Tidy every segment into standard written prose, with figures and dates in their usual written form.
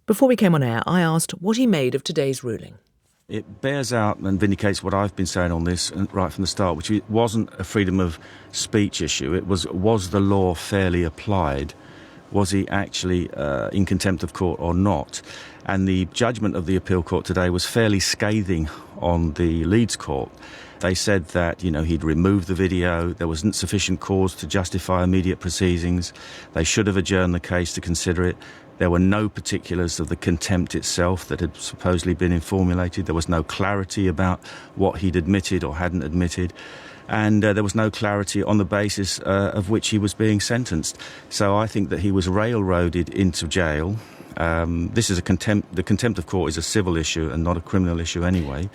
Before we came on air, I asked what he made of today's ruling. It bears out and vindicates what I've been saying on this right from the start, which it wasn't a freedom of speech issue. It was the law fairly applied? Was he actually in contempt of court or not? And the judgment of the appeal court today was fairly scathing on the Leeds court. They said that, he'd removed the video, there wasn't sufficient cause to justify immediate proceedings, they should have adjourned the case to consider it. There were no particulars of the contempt itself that had supposedly been formulated. There was no clarity about what he'd admitted or hadn't admitted. And there was no clarity on the basis of which he was being sentenced. So I think that he was railroaded into jail. This is the contempt of court is a civil issue and not a criminal issue anyway.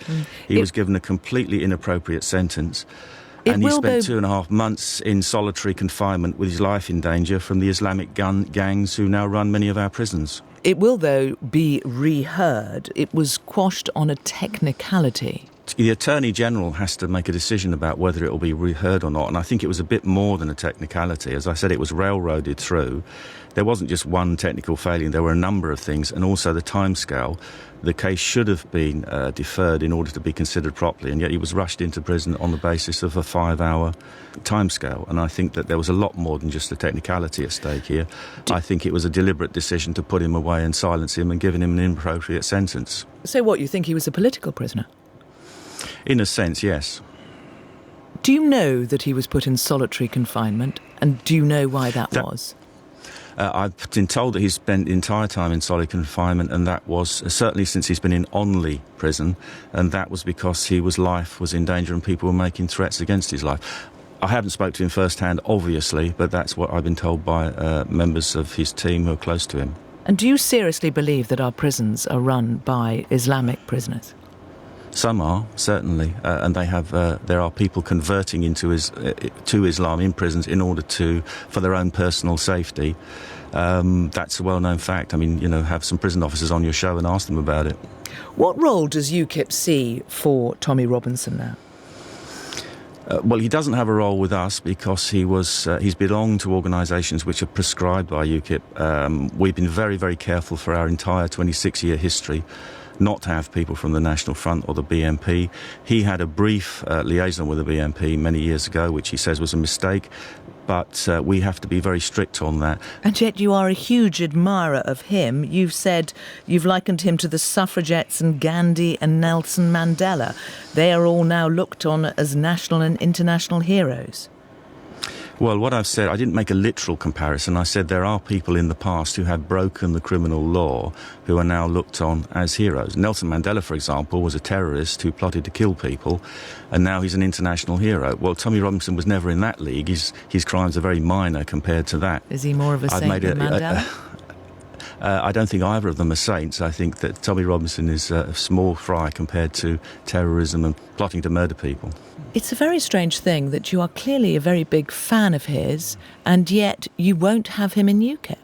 He was given a completely inappropriate sentence. And he spent 2.5 months in solitary confinement with his life in danger from the Islamic gangs who now run many of our prisons. It will, though, be reheard. It was quashed on a technicality. The Attorney General has to make a decision about whether it will be reheard or not, and I think it was a bit more than a technicality. As I said, it was railroaded through. There wasn't just one technical failure, there were a number of things, and also the timescale. The case should have been deferred in order to be considered properly, and yet he was rushed into prison on the basis of a 5-hour timescale. And I think that there was a lot more than just a technicality at stake here. I think it was a deliberate decision to put him away and silence him and give him an inappropriate sentence. So what, you think he was a political prisoner? In a sense, yes. Do you know that he was put in solitary confinement, and do you know why that was? I've been told that he's spent the entire time in solitary confinement, and that was certainly since he's been in Onley prison, and that was because his life was in danger and people were making threats against his life. I haven't spoken to him firsthand, obviously, but that's what I've been told by members of his team who are close to him. And do you seriously believe that our prisons are run by Islamic prisoners? Some are, certainly, and they have. There are people converting to Islam in prisons in order for their own personal safety. That's a well-known fact. I mean, have some prison officers on your show and ask them about it. What role does UKIP see for Tommy Robinson now? Well, he doesn't have a role with us because he's belonged to organisations which are prescribed by UKIP. We've been very, very careful for our entire 26-year history not to have people from the National Front or the BNP. He had a brief liaison with the BNP many years ago, which he says was a mistake, but we have to be very strict on that. And yet you are a huge admirer of him. You've said you've likened him to the suffragettes and Gandhi and Nelson Mandela. They are all now looked on as national and international heroes. Well, what I've said, I didn't make a literal comparison. I said there are people in the past who have broken the criminal law who are now looked on as heroes. Nelson Mandela, for example, was a terrorist who plotted to kill people, and now he's an international hero. Well, Tommy Robinson was never in that league. His crimes are very minor compared to that. Is he more of a saint than Mandela? I don't think either of them are saints. I think that Tommy Robinson is a small fry compared to terrorism and plotting to murder people. It's a very strange thing that you are clearly a very big fan of his, and yet you won't have him in UKIP.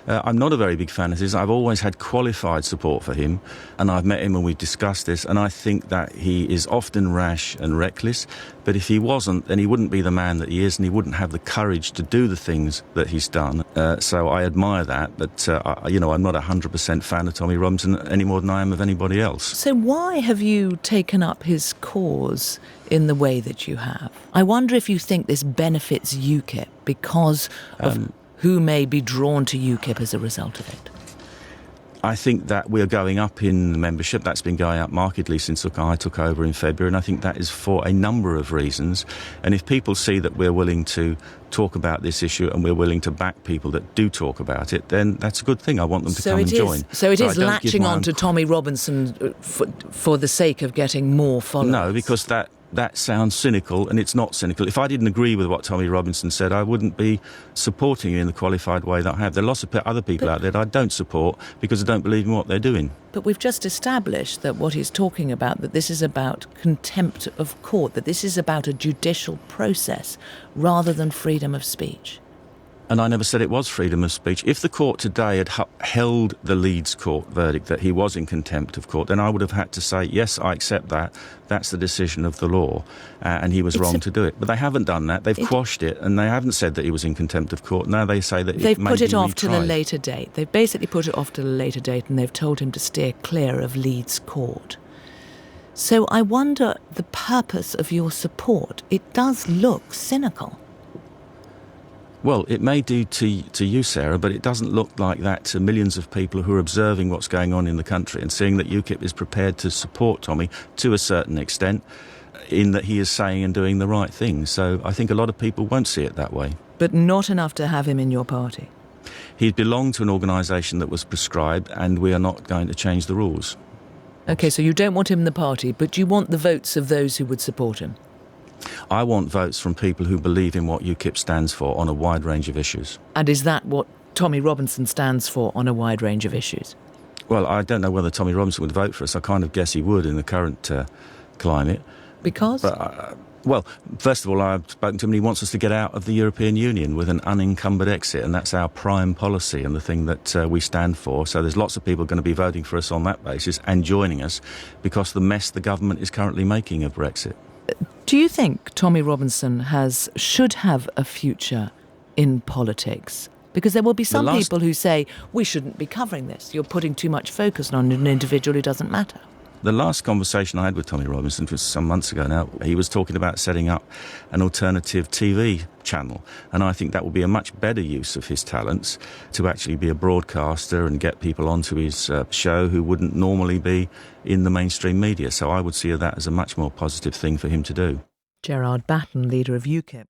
I'm not a very big fan of his. I've always had qualified support for him, and I've met him and we've discussed this, and I think that he is often rash and reckless, but if he wasn't, then he wouldn't be the man that he is, and he wouldn't have the courage to do the things that he's done. So I admire that, but, I'm not a 100% fan of Tommy Robinson any more than I am of anybody else. So why have you taken up his cause in the way that you have? I wonder if you think this benefits UKIP because of who may be drawn to UKIP as a result of it. I think that we're going up in membership. That's been going up markedly since I took over in February, and I think that is for a number of reasons. And if people see that we're willing to talk about this issue and we're willing to back people that do talk about it, then that's a good thing. I want them to come and join. So it is latching on to Tommy Robinson for the sake of getting more followers? No, because that sounds cynical, and it's not cynical. If I didn't agree with what Tommy Robinson said, I wouldn't be supporting him in the qualified way that I have. There are lots of other people out there that I don't support because I don't believe in what they're doing. But we've just established that what he's talking about, that this is about contempt of court, that this is about a judicial process rather than freedom of speech. And I never said it was freedom of speech. If the court today had held the Leeds court verdict that he was in contempt of court, then I would have had to say, yes, I accept that. That's the decision of the law, and he was wrong to do it. But they haven't done that. They've quashed it, and they haven't said that he was in contempt of court. Now they say that they've it may put it be off to the retried. later date. They've basically put it off to the later date, and they've told him to steer clear of Leeds court. So I wonder the purpose of your support. It does look cynical. Well, it may do to you, Sarah, but it doesn't look like that to millions of people who are observing what's going on in the country and seeing that UKIP is prepared to support Tommy to a certain extent in that he is saying and doing the right thing. So I think a lot of people won't see it that way. But not enough to have him in your party? He belonged to an organisation that was prescribed, and we are not going to change the rules. OK, so you don't want him in the party, but you want the votes of those who would support him? I want votes from people who believe in what UKIP stands for on a wide range of issues. And is that what Tommy Robinson stands for on a wide range of issues? Well, I don't know whether Tommy Robinson would vote for us. I kind of guess he would in the current climate. Because? But, well, first of all, I've spoken to him and he wants us to get out of the European Union with an unencumbered exit, and that's our prime policy and the thing that we stand for. So there's lots of people going to be voting for us on that basis and joining us because the mess the government is currently making of Brexit. Do you think Tommy Robinson should have a future in politics? Because there will be some people who say, we shouldn't be covering this. You're putting too much focus on an individual who doesn't matter. The last conversation I had with Tommy Robinson was some months ago now. He was talking about setting up an alternative TV channel, and I think that will be a much better use of his talents to actually be a broadcaster and get people onto his show who wouldn't normally be in the mainstream media. So I would see that as a much more positive thing for him to do. Gerard Batten, leader of UKIP.